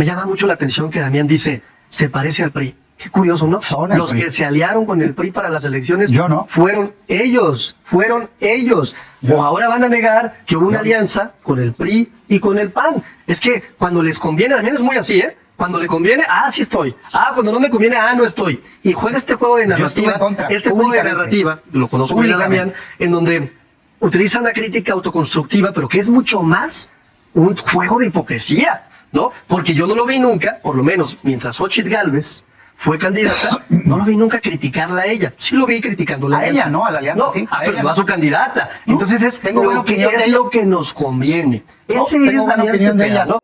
Me llama mucho la atención que Damián dice, se parece al PRI. Qué curioso, ¿no? Los que se aliaron con el PRI para las elecciones fueron ellos. O ahora van a negar que hubo una alianza con el PRI y con el PAN. Es que cuando les conviene, Damián es muy así, ¿eh? Cuando le conviene, sí estoy. Cuando no me conviene, no estoy. Y juega este juego de narrativa. Lo conozco muy bien, Damián, en donde utiliza una crítica autoconstructiva, pero que es mucho más un juego de hipocresía, ¿no? Porque yo no lo vi nunca, por lo menos mientras Xóchitl Gálvez fue candidata, no lo vi nunca criticarla a ella. Sí lo vi criticándola a ella, ¿no? A la alianza, sí. Pero no a su candidata. Entonces es lo que nos conviene. Ese es la opinión de ella, ¿no?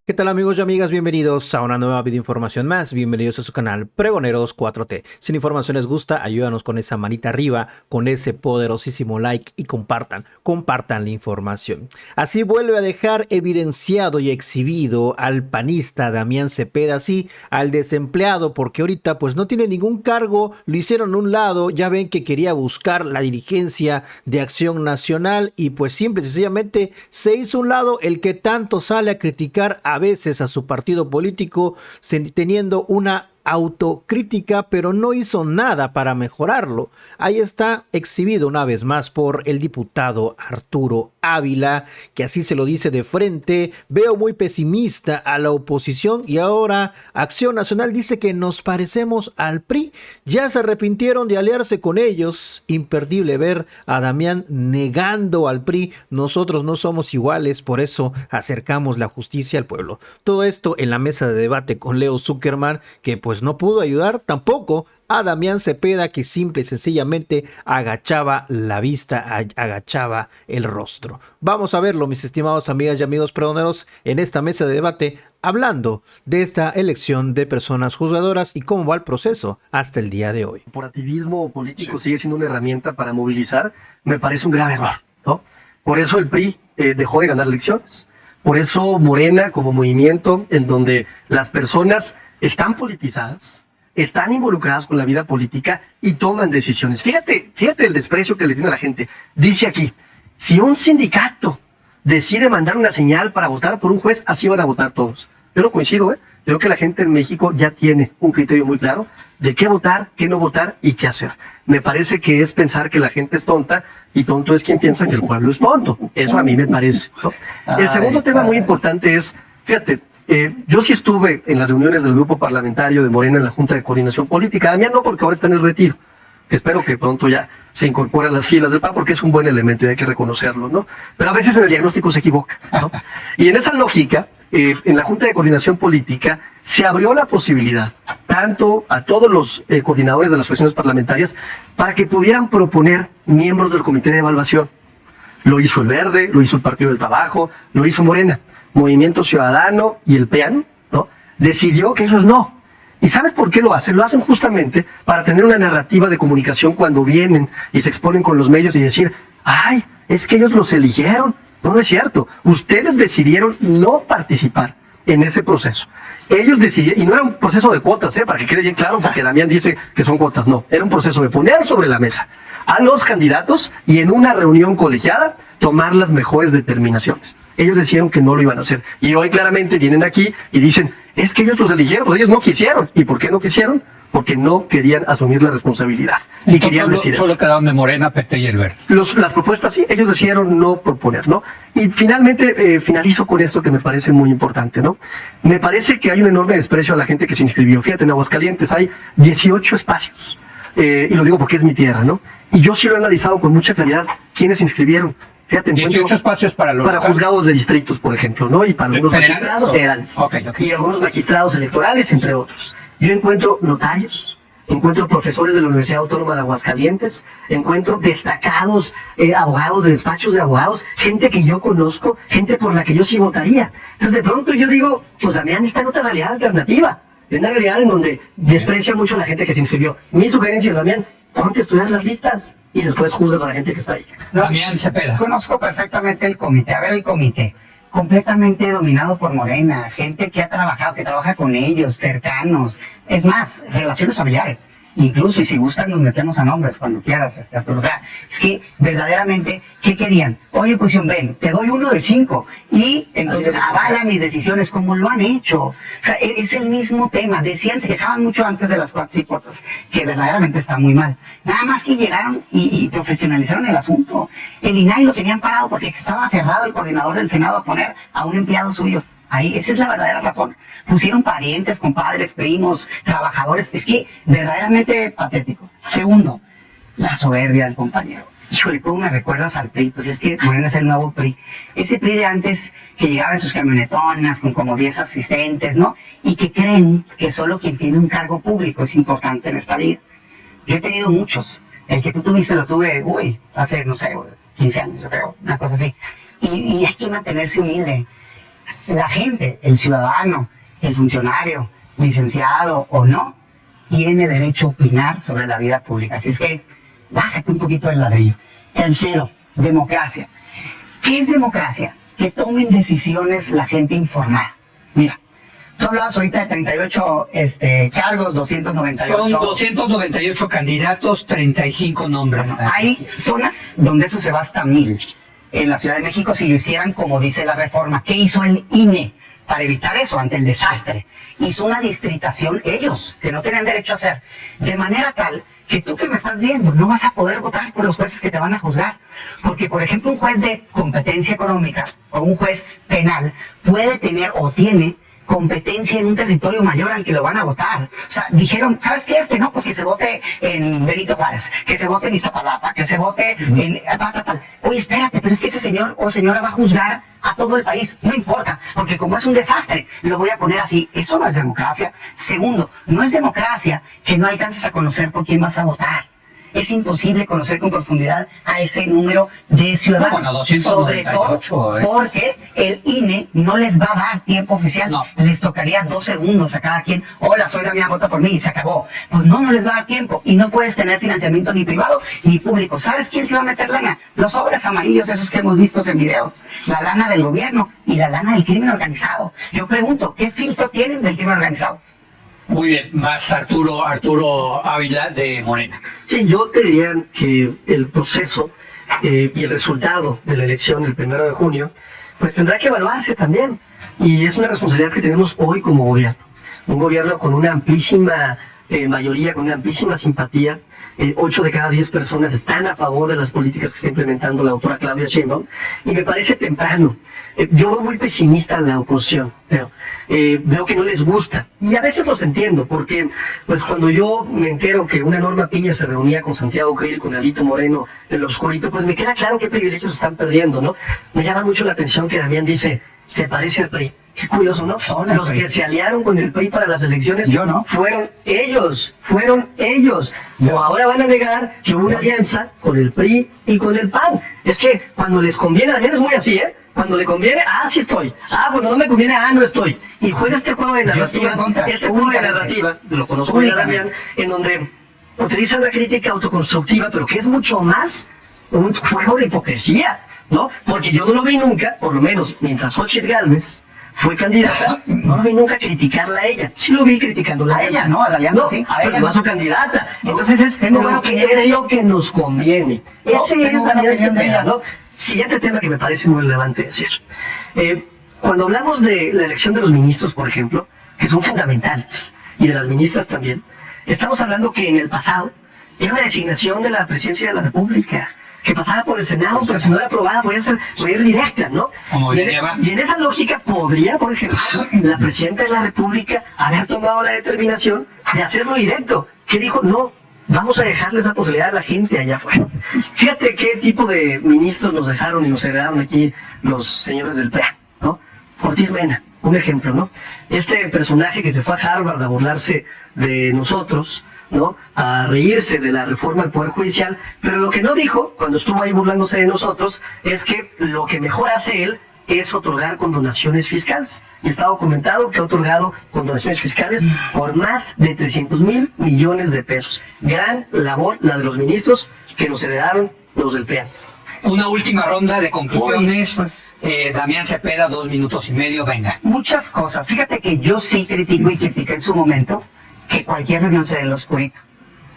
¿Qué tal, amigos y amigas? Bienvenidos a una nueva videoinformación más. Bienvenidos a su canal Pregoneros 4T. Si la información les gusta, ayúdanos con esa manita arriba, con ese poderosísimo like y compartan la información. Así vuelve a dejar evidenciado y exhibido al panista Damián Cepeda, sí, al desempleado, porque ahorita pues no tiene ningún cargo, lo hicieron a un lado. Ya ven que quería buscar la dirigencia de Acción Nacional y pues simple y sencillamente se hizo a un lado, el que tanto sale a criticar a veces a su partido político, teniendo una autocrítica, pero no hizo nada para mejorarlo. Ahí está exhibido una vez más por el diputado Arturo Ávila, que así se lo dice de frente. Veo muy pesimista a la oposición y ahora Acción Nacional dice que nos parecemos al PRI. Ya se arrepintieron de aliarse con ellos. Imperdible ver a Damián negando al PRI. Nosotros no somos iguales, por eso acercamos la justicia al pueblo. Todo esto en la mesa de debate con Leo Zuckerman, que pues no pudo ayudar tampoco a Damián Cepeda, que simple y sencillamente agachaba la vista, agachaba el rostro. Vamos a verlo, mis estimados amigas y amigos pregoneros, en esta mesa de debate, hablando de esta elección de personas juzgadoras y cómo va el proceso hasta el día de hoy. El corporativismo político sigue siendo una herramienta para movilizar. Me parece un grave error, ¿no? Por eso el PRI dejó de ganar elecciones. Por eso Morena, como movimiento en donde las personas están politizadas, están involucradas con la vida política y toman decisiones. Fíjate el desprecio que le tiene a la gente. Dice aquí, si un sindicato decide mandar una señal para votar por un juez, así van a votar todos. Yo no coincido, Creo que la gente en México ya tiene un criterio muy claro de qué votar, qué no votar y qué hacer. Me parece que es pensar que la gente es tonta y tonto es quien piensa que el pueblo es tonto. Eso a mí me parece, ¿no? El segundo tema muy importante es, fíjate, yo sí estuve en las reuniones del grupo parlamentario de Morena en la Junta de Coordinación Política. Damián no, porque ahora está en el retiro. Espero que pronto ya se incorpore a las filas del PAN, porque es un buen elemento y hay que reconocerlo, ¿no? Pero a veces en el diagnóstico se equivoca, ¿no? Y en esa lógica, en la Junta de Coordinación Política se abrió la posibilidad, tanto a todos los coordinadores de las fracciones parlamentarias, para que pudieran proponer miembros del Comité de Evaluación. Lo hizo el Verde, lo hizo el Partido del Trabajo, lo hizo Morena. Movimiento Ciudadano y el PEAN, ¿no? Decidió que ellos no. ¿Y sabes por qué lo hacen? Lo hacen justamente para tener una narrativa de comunicación cuando vienen y se exponen con los medios y decir, ¡ay, es que ellos los eligieron! No, no es cierto. Ustedes decidieron no participar en ese proceso. Ellos decidieron, y no era un proceso de cuotas, para que quede bien claro, porque Damián dice que son cuotas, no. Era un proceso de poner sobre la mesa a los candidatos y en una reunión colegiada tomar las mejores determinaciones. Ellos decidieron que no lo iban a hacer. Y hoy claramente vienen aquí y dicen, es que ellos los eligieron, pues ellos no quisieron. ¿Y por qué no quisieron? Porque no querían asumir la responsabilidad. Y querían decir solo quedaron de Morena, PT y el Verde. Las propuestas sí, ellos decidieron no proponer, ¿no? Y finalmente finalizo con esto que me parece muy importante, ¿no? Me parece que hay un enorme desprecio a la gente que se inscribió. Fíjate, en Aguascalientes hay 18 espacios. Y lo digo porque es mi tierra, ¿no? Y yo sí lo he analizado con mucha claridad quiénes se inscribieron. Fíjate, 18 espacios para juzgados de distritos, por ejemplo, ¿no? Y para algunos magistrados federales. Okay. Y algunos magistrados electorales, entre otros. Yo encuentro notarios, encuentro profesores de la Universidad Autónoma de Aguascalientes, encuentro destacados abogados de despachos de abogados, gente que yo conozco, gente por la que yo sí votaría. Entonces de pronto yo digo, pues Damián está en otra realidad alternativa, en una realidad en donde desprecia mucho a la gente que se inscribió. Mi sugerencia es, Damián, ponte a estudiar las listas y después juzgas a la gente que está ahí. Damián Cepeda. Conozco perfectamente el comité. A ver, el comité, completamente dominado por Morena, gente que ha trabajado, que trabaja con ellos, cercanos, es más, relaciones familiares. Incluso, y si gustan, nos metemos a nombres cuando quieras, Arturo. O sea, es que verdaderamente, ¿qué querían? Oye, oposición, ven, te doy 1 de 5 y entonces avala mis decisiones como lo han hecho. O sea, es el mismo tema. Decían, se quejaban mucho antes de las cuartas y cuartas, que verdaderamente está muy mal. Nada más que llegaron y profesionalizaron el asunto. El INAI lo tenían parado porque estaba aferrado el coordinador del Senado a poner a un empleado suyo. Ahí, esa es la verdadera razón. Pusieron parientes, compadres, primos, trabajadores. Es que verdaderamente patético. Segundo, la soberbia del compañero. Híjole, ¿cómo me recuerdas al PRI? Pues es que Morena es el nuevo PRI. Ese PRI de antes que llegaba en sus camionetonas con como 10 asistentes, ¿no? Y que creen que solo quien tiene un cargo público es importante en esta vida. Yo he tenido muchos. El que tú tuviste lo tuve, hace, no sé, 15 años, yo creo, una cosa así. Y hay que mantenerse humilde. La gente, el ciudadano, el funcionario, licenciado o no, tiene derecho a opinar sobre la vida pública. Así es que bájate un poquito del ladrillo. Tercero, democracia. ¿Qué es democracia? Que tomen decisiones la gente informada. Mira, tú hablabas ahorita de 38 cargos, 298. Son 298 candidatos, 35 nombres. Bueno, hay zonas donde eso se va hasta 1000. En la Ciudad de México, si lo hicieran como dice la reforma, ¿qué hizo el INE para evitar eso ante el desastre? Hizo una distritación ellos, que no tenían derecho a hacer, de manera tal que tú que me estás viendo no vas a poder votar por los jueces que te van a juzgar. Porque, por ejemplo, un juez de competencia económica o un juez penal puede tener o tiene competencia en un territorio mayor al que lo van a votar. O sea, dijeron, ¿sabes qué? No, pues que se vote en Benito Juárez, que se vote en Iztapalapa, que se vote en tal. Oye, espérate, pero es que ese señor o señora va a juzgar a todo el país. No importa, porque como es un desastre, lo voy a poner así. Eso no es democracia. Segundo, no es democracia que no alcances a conocer por quién vas a votar. Es imposible conocer con profundidad a ese número de ciudadanos. Bueno, 298, sobre todo porque el INE no les va a dar tiempo oficial. No. Les tocaría 2 segundos a cada quien. Hola, soy Damián, vota por mí y se acabó. Pues no les va a dar tiempo y no puedes tener financiamiento ni privado ni público. ¿Sabes quién se va a meter lana? Los sobres amarillos, esos que hemos visto en videos. La lana del gobierno y la lana del crimen organizado. Yo pregunto, ¿qué filtro tienen del crimen organizado? Muy bien, más Arturo Ávila de Morena. Sí, yo te diría que el proceso y el resultado de la elección el 1 de junio, pues tendrá que evaluarse también. Y es una responsabilidad que tenemos hoy como gobierno. Un gobierno con una amplísima mayoría, con una amplísima simpatía. 8 de cada 10 personas están a favor de las políticas que está implementando la doctora Claudia Sheinbaum. Y me parece temprano. Yo veo muy pesimista a la oposición. Veo que no les gusta. Y a veces los entiendo, porque pues cuando yo me entero que una Norma Piña se reunía con Santiago Krill, con Alito Moreno, en lo oscurito, pues me queda claro qué privilegios están perdiendo, ¿no? Me llama mucho la atención que Damián dice, se parece al PRI. Qué curioso, ¿no? Los que se aliaron con el PRI para las elecciones Yo no. fueron ellos. O ahora van a negar que hubo una alianza con el PRI y con el PAN. Es que cuando les conviene, Damián es muy así, ¿eh? Cuando le conviene, sí estoy. Cuando no me conviene, no estoy. Y juega este juego de narrativa, lo conozco muy bien, Damián, en donde utilizan la crítica autoconstructiva, pero que es mucho más un juego de hipocresía, ¿no? Porque yo no lo vi nunca, por lo menos mientras Xochitl Gálvez fue candidata, no lo vi nunca criticarla a ella. Sí lo vi criticándola A ella, ¿no? A la alianza, no, sí. A pero ella no no. a su candidata. Entonces es lo que nos conviene. Ese es tengo la una opinión de idea, ella. ¿no? Siguiente tema que me parece muy relevante decir. Cuando hablamos de la elección de los ministros, por ejemplo, que son fundamentales, y de las ministras también, estamos hablando que en el pasado era una designación de la presidencia de la República, que pasaba por el Senado, pero si no era aprobada podía ir directa, ¿no? Como Y diría en esa lógica podría, por ejemplo, la presidenta de la República haber tomado la determinación de hacerlo directo. ¿Qué dijo? No, vamos a dejarle esa posibilidad a la gente allá afuera. Fíjate qué tipo de ministros nos dejaron y nos heredaron aquí los señores del PRI, ¿no? Ortiz Mena, un ejemplo, ¿no? Este personaje que se fue a Harvard a burlarse de nosotros, ¿no? A reírse de la reforma del Poder Judicial, pero lo que no dijo, cuando estuvo ahí burlándose de nosotros, es que lo que mejor hace él es otorgar condonaciones fiscales. Y está documentado que ha otorgado condonaciones fiscales por más de 300,000 millones de pesos. Gran labor la de los ministros que nos heredaron los del PRI. Una última ronda de conclusiones. Damián Cepeda, 2 minutos y medio, venga. Muchas cosas. Fíjate que yo sí critico y critiqué en su momento que cualquier reunión se dé en lo oscurito.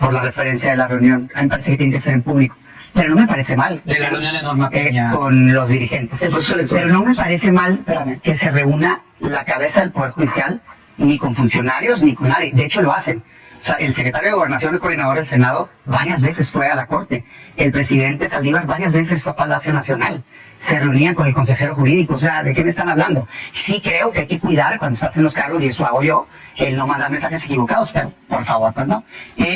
por la referencia de la reunión. A mí me parece que tiene que ser en público. Pero no me parece mal. De la reunión de Norma Peña. Con los dirigentes. El proceso electoral. Pero no me parece mal, espérame, que se reúna la cabeza del Poder Judicial, ni con funcionarios, ni con nadie. De hecho, lo hacen. O sea, el secretario de Gobernación, el coordinador del Senado, varias veces fue a la Corte. El presidente Saldívar varias veces fue a Palacio Nacional. Se reunían con el consejero jurídico. O sea, ¿de qué me están hablando? Sí creo que hay que cuidar cuando se hacen los cargos, y eso hago yo, el no mandar mensajes equivocados, pero por favor, pues no.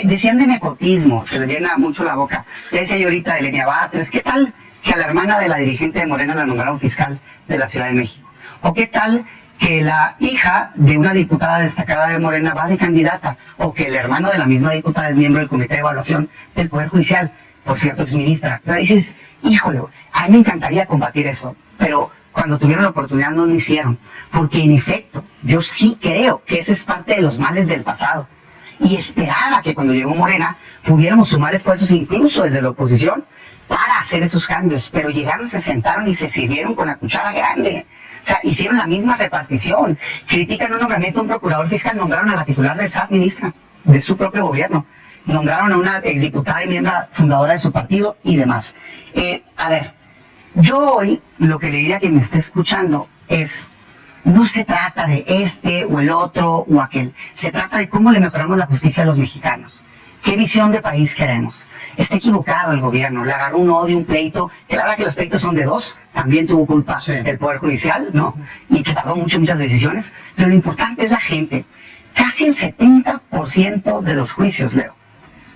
Decían de nepotismo, que les llena mucho la boca. Ya decía yo ahorita de Lenia Batres, ¿qué tal que a la hermana de la dirigente de Morena la nombraron fiscal de la Ciudad de México? ¿O qué tal que la hija de una diputada destacada de Morena va de candidata, o que el hermano de la misma diputada es miembro del Comité de Evaluación del Poder Judicial, por cierto, exministra? O sea, dices, híjole, a mí me encantaría combatir eso, pero cuando tuvieron la oportunidad no lo hicieron, porque en efecto, yo sí creo que ese es parte de los males del pasado, y esperaba que cuando llegó Morena pudiéramos sumar esfuerzos incluso desde la oposición para hacer esos cambios, pero llegaron, se sentaron y se sirvieron con la cuchara grande. O sea, hicieron la misma repartición. Critican un nombramiento a un procurador fiscal, nombraron a la titular del SAT ministra de su propio gobierno, nombraron a una exdiputada y miembro fundadora de su partido y demás. A ver, yo hoy lo que le diría a quien me esté escuchando es, no se trata de este o el otro o aquel, se trata de cómo le mejoramos la justicia a los mexicanos. ¿Qué visión de país queremos? Está equivocado el gobierno, le agarró un odio, un pleito, que la verdad que los pleitos son de dos, también tuvo culpa el Poder Judicial, ¿no? Y se tardó muchas decisiones, pero lo importante es la gente. Casi el 70% de los juicios, Leo,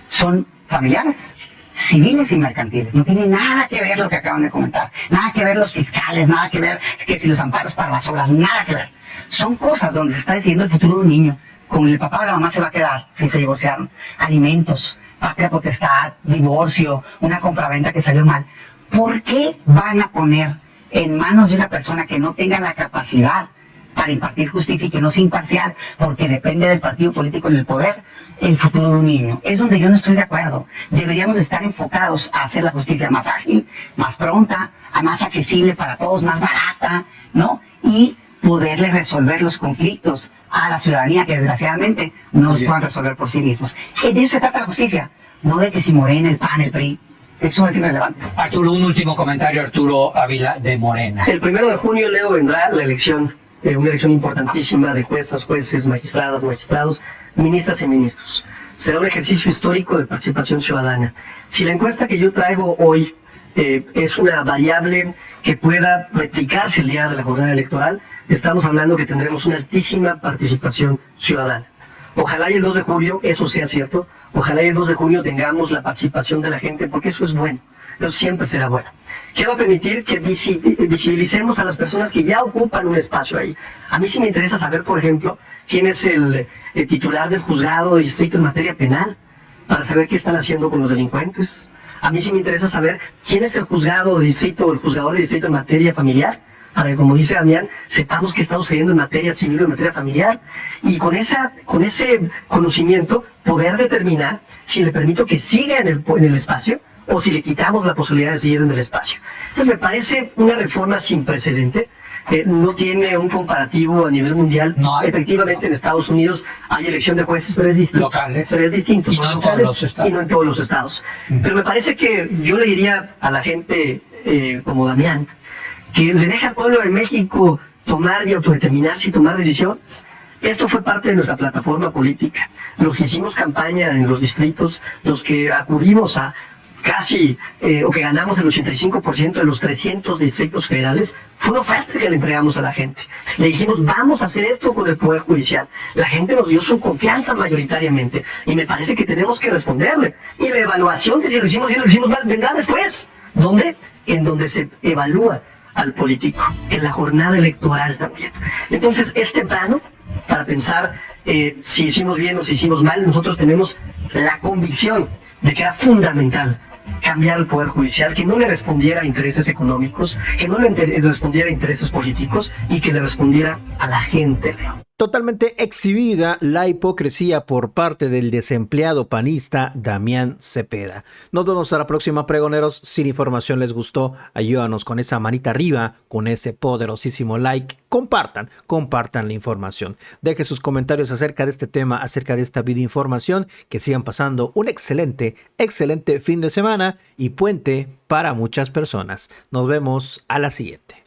son familiares, civiles y mercantiles. No tiene nada que ver lo que acaban de comentar, nada que ver los fiscales, nada que ver que si los amparos para las obras, nada que ver. Son cosas donde se está decidiendo el futuro de un niño. Con el papá o la mamá se va a quedar si se divorciaron. Alimentos, patria potestad, divorcio, una compraventa que salió mal. ¿Por qué van a poner en manos de una persona que no tenga la capacidad para impartir justicia y que no sea imparcial, porque depende del partido político en el poder, el futuro de un niño? Es donde yo no estoy de acuerdo. Deberíamos estar enfocados a hacer la justicia más ágil, más pronta, más accesible para todos, más barata, ¿no? Y poderle resolver los conflictos a la ciudadanía que desgraciadamente no los puedan resolver por sí mismos. De eso se trata la justicia, no de que si Morena, el PAN, el PRI, eso es irrelevante. Arturo, un último comentario, Arturo Ávila de Morena. El 1 de junio, Leo, vendrá la elección, una elección importantísima de juezas, jueces, magistradas, magistrados, ministras y ministros. Será un ejercicio histórico de participación ciudadana. Si la encuesta que yo traigo hoy es una variable que pueda replicarse el día de la jornada electoral, estamos hablando que tendremos una altísima participación ciudadana. Ojalá y el 2 de julio eso sea cierto, ojalá y el 2 de junio tengamos la participación de la gente, porque eso es bueno, eso siempre será bueno. ¿Qué va a permitir? Que visibilicemos a las personas que ya ocupan un espacio ahí. A mí sí me interesa saber, por ejemplo, quién es el titular del juzgado de distrito en materia penal, para saber qué están haciendo con los delincuentes. A mí sí me interesa saber quién es el juzgado de distrito o el juzgador de distrito en materia familiar, para que, como dice Damián, sepamos qué está sucediendo en materia civil o en materia familiar, y con ese conocimiento poder determinar si le permito que siga en el espacio o si le quitamos la posibilidad de seguir en el espacio. Entonces me parece una reforma sin precedente. No tiene un comparativo a nivel mundial. No hay. Efectivamente, en Estados Unidos hay elección de jueces, pero es distinto. Locales. Pero es distinto. Y Son no en locales todos los estados. y no en todos los estados. Pero me parece que yo le diría a la gente como Damián, que le deja al pueblo de México tomar y autodeterminarse y tomar decisiones. Esto fue parte de nuestra plataforma política. Los que hicimos campaña en los distritos, los que acudimos a casi, o que ganamos el 85% de los 300 distritos federales, fue una oferta que le entregamos a la gente. Le dijimos, vamos a hacer esto con el Poder Judicial. La gente nos dio su confianza mayoritariamente, y me parece que tenemos que responderle. Y la evaluación, que si lo hicimos bien o lo hicimos mal, vendrá después. ¿Dónde? En donde se evalúa al político, en la jornada electoral también. Entonces es temprano para pensar si hicimos bien o si hicimos mal. Nosotros tenemos la convicción de que era fundamental cambiar el Poder Judicial, que no le respondiera a intereses económicos, que no le respondiera a intereses políticos, y que le respondiera a la gente. Totalmente exhibida la hipocresía por parte del desempleado panista Damián Cepeda. Nos vemos a la próxima, pregoneros. Si la información les gustó, ayúdanos con esa manita arriba, con ese poderosísimo like. Compartan la información. Dejen sus comentarios acerca de este tema, acerca de esta videoinformación. Que sigan pasando un excelente fin de semana y puente para muchas personas. Nos vemos a la siguiente.